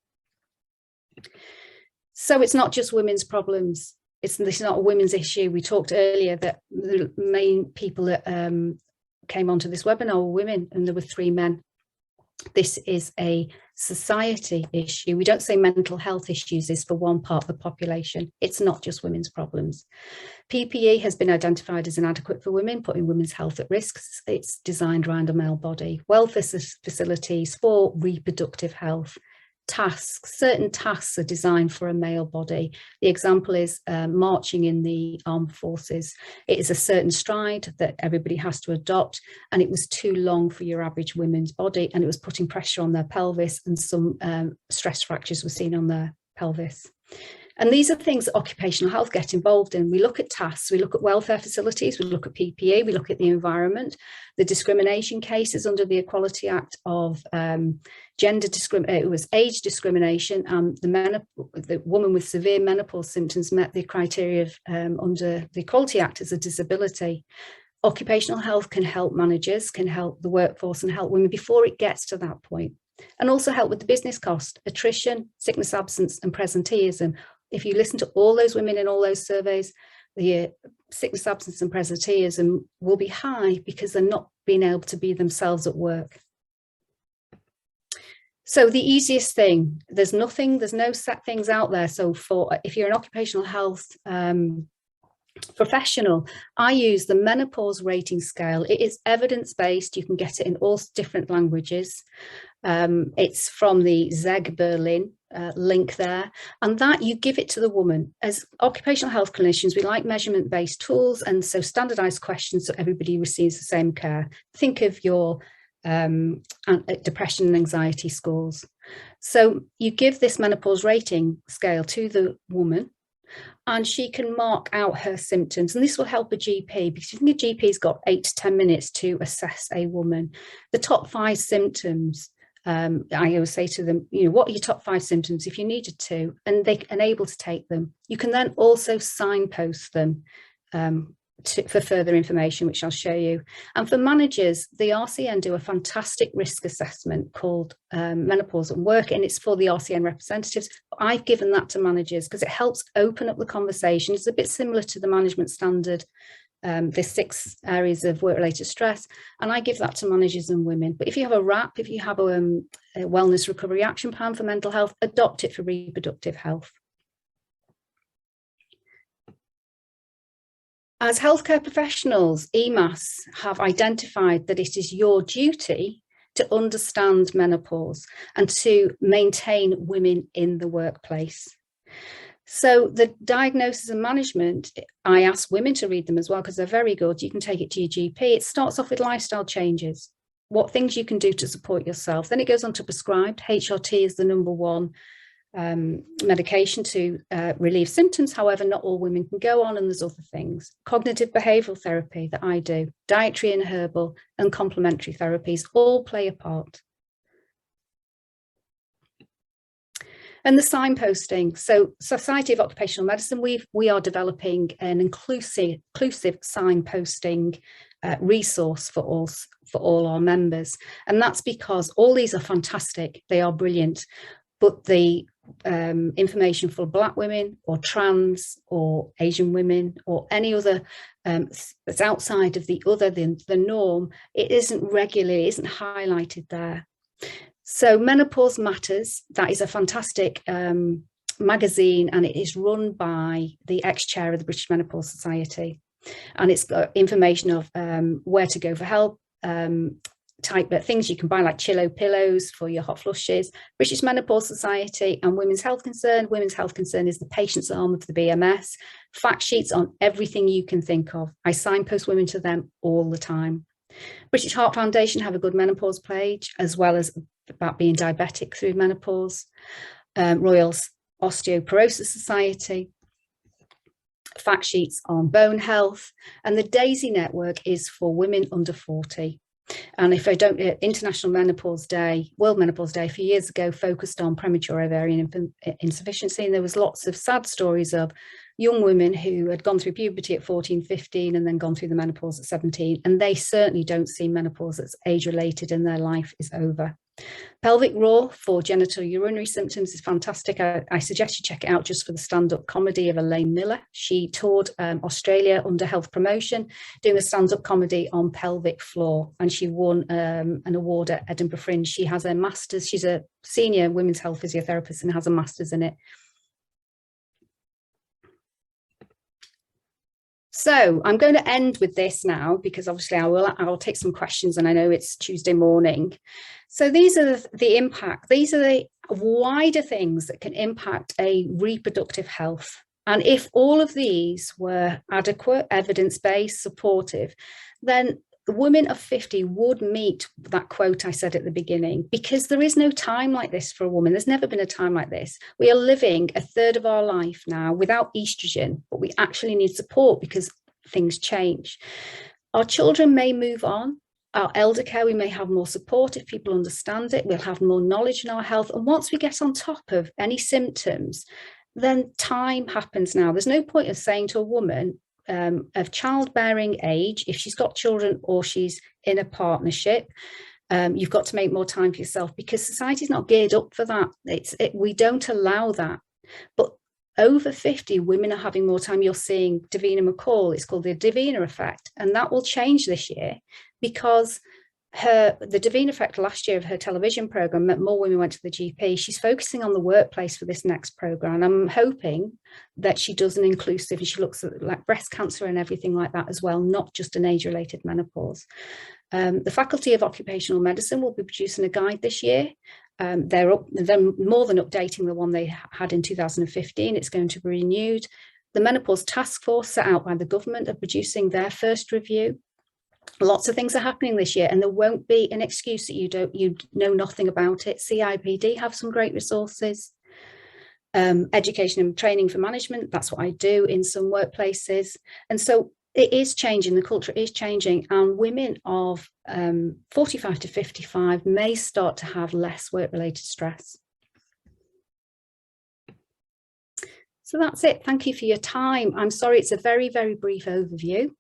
So it's not just women's problems. This is not a women's issue. We talked earlier that the main people that came onto this webinar were women, and there were 3 men. This is a society issue. We don't say mental health issues is for one part of the population. It's not just women's problems. PPE has been identified as inadequate for women, putting women's health at risk. It's designed around a male body. Welfare facilities for reproductive health tasks. Certain tasks are designed for a male body. The example is marching in the armed forces. It is a certain stride that everybody has to adopt, and it was too long for your average woman's body, and it was putting pressure on their pelvis, and some stress fractures were seen on their pelvis. And these are things that occupational health get involved in. We look at tasks, we look at welfare facilities, we look at PPE, we look at the environment, the discrimination cases under the Equality Act of gender discrimination, it was age discrimination, and the woman with severe menopause symptoms met the criteria of, under the Equality Act as a disability. Occupational health can help managers, can help the workforce and help women before it gets to that point. And also help with the business cost, attrition, sickness absence and presenteeism. If you listen to all those women in all those surveys, the sickness absence and presenteeism will be high because they're not being able to be themselves at work. So the easiest thing, there's no set things out there. So if you're an occupational health professional, I use the menopause rating scale. It is evidence-based. You can get it in all different languages. It's from the ZEG Berlin link there, and that you give it to the woman. As occupational health clinicians, we like measurement-based tools, and so standardized questions so everybody receives the same care. Think of your depression and anxiety scores. So you give this menopause rating scale to the woman, and she can mark out her symptoms, and this will help a GP, because you think a GP's got 8 to 10 minutes to assess a woman. The top 5 symptoms, I always say to them, what are your top 5 symptoms if you needed to, and they are able to take them. You can then also signpost them for further information, which I'll show you. And for managers, the RCN do a fantastic risk assessment called Menopause at Work, and it's for the RCN representatives. I've given that to managers because it helps open up the conversation. It's a bit similar to the management standard. There's 6 areas of work-related stress, and I give that to managers and women. But if you have a RAP, if you have a wellness recovery action plan for mental health, adopt it for reproductive health. As healthcare professionals, EMAS have identified that it is your duty to understand menopause and to maintain women in the workplace. So the diagnosis and management, I ask women to read them as well because they're very good. You can take it to your GP. It starts off with lifestyle changes, what things you can do to support yourself. Then it goes on to prescribed. HRT is the #1 medication to relieve symptoms. However, not all women can go on, and there's other things. Cognitive behavioural therapy that I do, dietary and herbal and complementary therapies all play a part. And the signposting. So Society of Occupational Medicine, we are developing an inclusive signposting resource for all our members. And that's because all these are fantastic. They are brilliant. But the information for Black women or trans or Asian women or any other that's outside of the norm, it isn't highlighted there. So Menopause Matters, that is a fantastic magazine, and it is run by the ex-chair of the British Menopause Society, and it's got information of where to go for help, type of things you can buy, like Chillo pillows for your hot flushes, British Menopause Society and Women's Health Concern. Women's Health Concern is the patient's arm of the BMS. Fact sheets on everything you can think of. I signpost women to them all the time. British Heart Foundation have a good menopause page, as well as about being diabetic through menopause. Royal Osteoporosis Society, fact sheets on bone health, and the DAISY network is for women under 40. And if I don't, International Menopause Day, World Menopause Day a few years ago focused on premature ovarian insufficiency, and there was lots of sad stories of young women who had gone through puberty at 14, 15 and then gone through the menopause at 17, and they certainly don't see menopause as age-related and their life is over. Pelvic Raw for genital urinary symptoms is fantastic. I suggest you check it out just for the stand-up comedy of Elaine Miller. She toured Australia under health promotion, doing a stand-up comedy on pelvic floor, and she won an award at Edinburgh Fringe. She has a master's, she's a senior women's health physiotherapist and has a master's in it. So I'm going to end with this now, because obviously I will take some questions, and I know it's Tuesday morning. So these are the impact. These are the wider things that can impact a reproductive health. And if all of these were adequate, evidence-based, supportive, then the women of 50 would meet that quote I said at the beginning, because there is no time like this for a woman. There's never been a time like this. We are living a third of our life now without estrogen, but we actually need support because things change. Our children may move on. Our elder care, we may have more support if people understand it. We'll have more knowledge in our health. And once we get on top of any symptoms, then time happens now. There's no point of saying to a woman of childbearing age, if she's got children or she's in a partnership, you've got to make more time for yourself, because society's not geared up for that. We don't allow that. But over 50, women are having more time. You're seeing Davina McCall, it's called the Davina effect, and that will change this year, because the Davina effect last year of her television program meant more women went to the GP. She's focusing on the workplace for this next program. I'm hoping that she does an inclusive, and she looks at like breast cancer and everything like that as well, not just an age-related menopause. The Faculty of Occupational Medicine will be producing a guide this year. They're more than updating the one they had in 2015. It's going to be renewed. The Menopause Task Force set out by the government are producing their first review. Lots of things are happening this year, and there won't be an excuse that you know nothing about it. CIPD have some great resources. Education and training for management, that's what I do in some workplaces. And so it is changing, the culture is changing, and women of 45 to 55 may start to have less work-related stress. So that's it. Thank you for your time. I'm sorry, it's a very, very brief overview.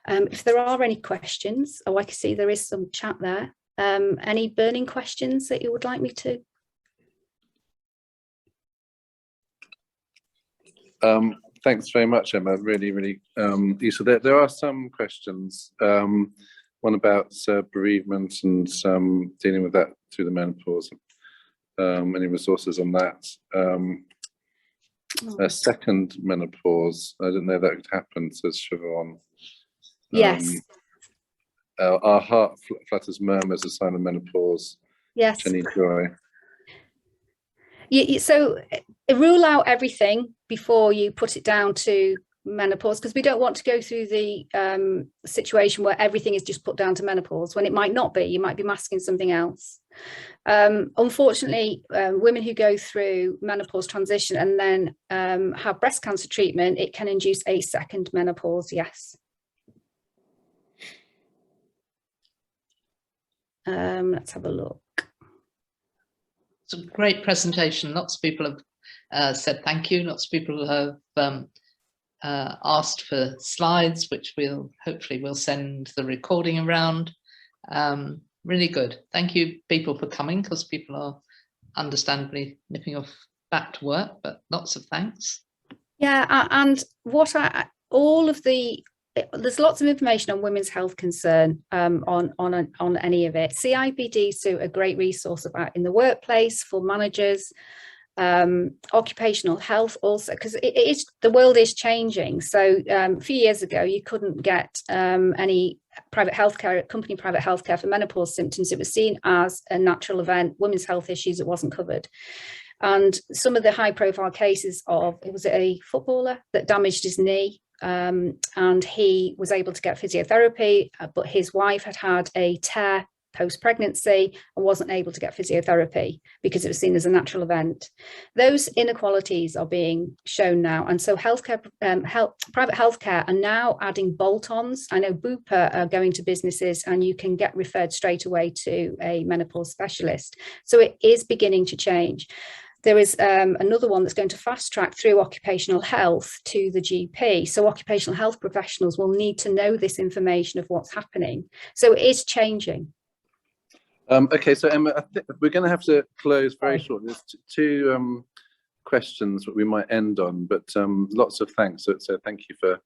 If there are any questions, oh, I can see there is some chat there. Any burning questions that you would like me to? Thanks very much, Emma. Really, really useful. There are some questions. One about bereavement and dealing with that through the menopause. Any resources on that? A second menopause. I didn't know that could happen, says Siobhan. Yes. Our heart flutters, murmurs, a sign of menopause. Yes. Jenny Joy. So rule out everything before you put it down to menopause, because we don't want to go through the situation where everything is just put down to menopause when it might not be. You might be masking something else. Unfortunately, women who go through menopause transition and then have breast cancer treatment, it can induce a second menopause, yes. Let's have a look. It's a great presentation. Lots of people have said thank you. Lots of people have asked for slides, which hopefully we'll send the recording around. Really good. Thank you, people, for coming, because people are understandably nipping off back to work, but lots of thanks. Yeah, and there's lots of information on women's health concern on any of it. CIPD is a great resource about in the workplace for managers, occupational health also, because the world is changing. So a few years ago, you couldn't get any private healthcare for menopause symptoms. It was seen as a natural event, women's health issues, it wasn't covered. And some of the high profile cases of, it was a footballer that damaged his knee, and he was able to get physiotherapy, but his wife had a tear post-pregnancy and wasn't able to get physiotherapy because it was seen as a natural event. Those inequalities are being shown now, and so private healthcare are now adding bolt-ons. I know Bupa are going to businesses and you can get referred straight away to a menopause specialist. So it is beginning to change. There is another one that's going to fast track through occupational health to the GP. So occupational health professionals will need to know this information of what's happening. So it is changing. Okay, so Emma, I think we're going to have to close very shortly. There's two questions that we might end on, but lots of thanks. So thank you for a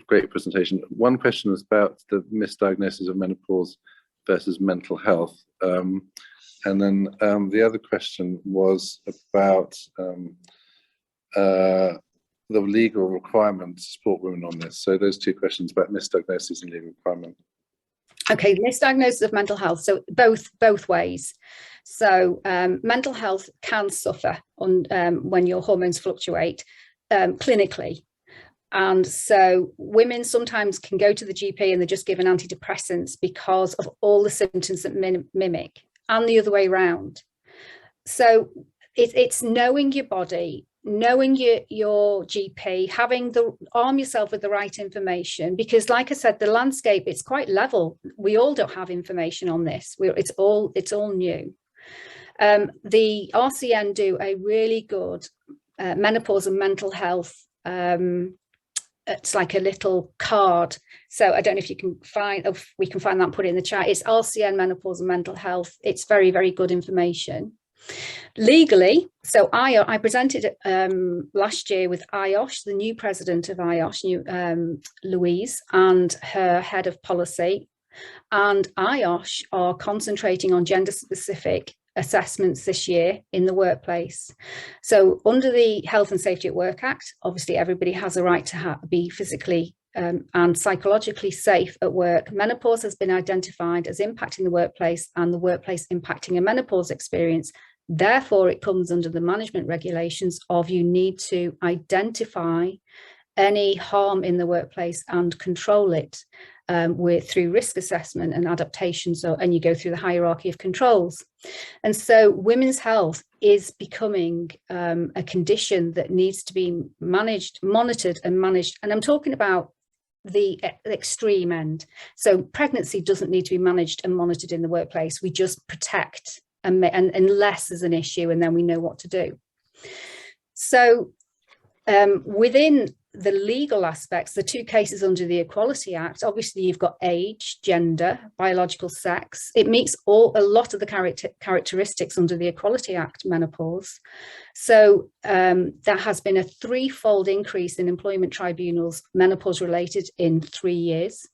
great presentation. One question is about the misdiagnosis of menopause versus mental health. And then the other question was about the legal requirement to support women on this. So those two questions about misdiagnosis and legal requirement. Okay, misdiagnosis of mental health. So both ways. So mental health can suffer on when your hormones fluctuate clinically. And so women sometimes can go to the GP and they're just given antidepressants because of all the symptoms that mimic, and the other way around. So it's knowing your body, knowing your GP, arm yourself with the right information, because like I said, the landscape, it's quite level. We all don't have information on this. It's all new. The RCN do a really good menopause and mental health. It's like a little card. So I don't know if you can find, if we can find that and put it in the chat. It's RCN menopause and mental health. It's very, very good information. Legally, so I presented last year with IOSH, the new president of IOSH, Louise, and her head of policy. And IOSH are concentrating on gender-specific assessments this year in the workplace. So under the Health and Safety at Work Act, obviously everybody has a right to be physically and psychologically safe at work. Menopause has been identified as impacting the workplace and the workplace impacting a menopause experience. Therefore, it comes under the management regulations of you need to identify any harm in the workplace and control it through risk assessment and adaptation. So, and you go through the hierarchy of controls. And so women's health is becoming a condition that needs to be managed, monitored and managed. And I'm talking about the extreme end. So pregnancy doesn't need to be managed and monitored in the workplace. We just protect and unless there's an issue, and then we know what to do. So within the legal aspects, the two cases under the Equality Act, obviously you've got age, gender, biological sex. It meets a lot of the characteristics under the Equality Act, menopause. So there has been a threefold increase in employment tribunals, menopause related, in 3 years.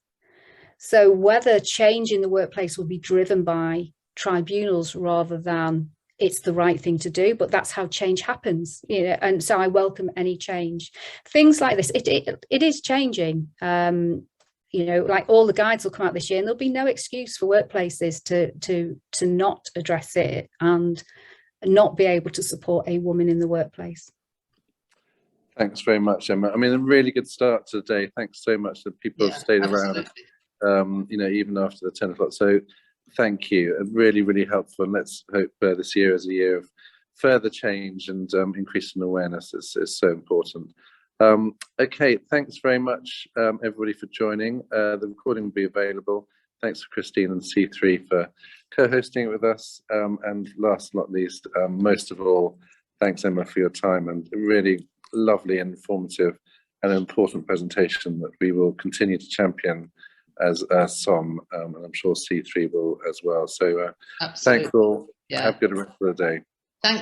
So whether change in the workplace will be driven by tribunals rather than it's the right thing to do, but that's how change happens, you know. And so I welcome any change. Things like this, it is changing. You know, like all the guides will come out this year, and there'll be no excuse for workplaces to not address it and not be able to support a woman in the workplace. Thanks very much, Emma. I mean, a really good start to the day. Thanks so much that people have stayed around, you know, even after the 10 o'clock. So thank you. Really, really helpful. And let's hope this year is a year of further change and increasing awareness. It's so important. Okay, thanks very much, everybody, for joining. The recording will be available. Thanks for Christine and C3 for co-hosting it with us. And last but not least, most of all, thanks, Emma, for your time and a really lovely, informative and important presentation that we will continue to champion as SOM, and I'm sure C3 will as well. So thanks all. Have a good rest of the day.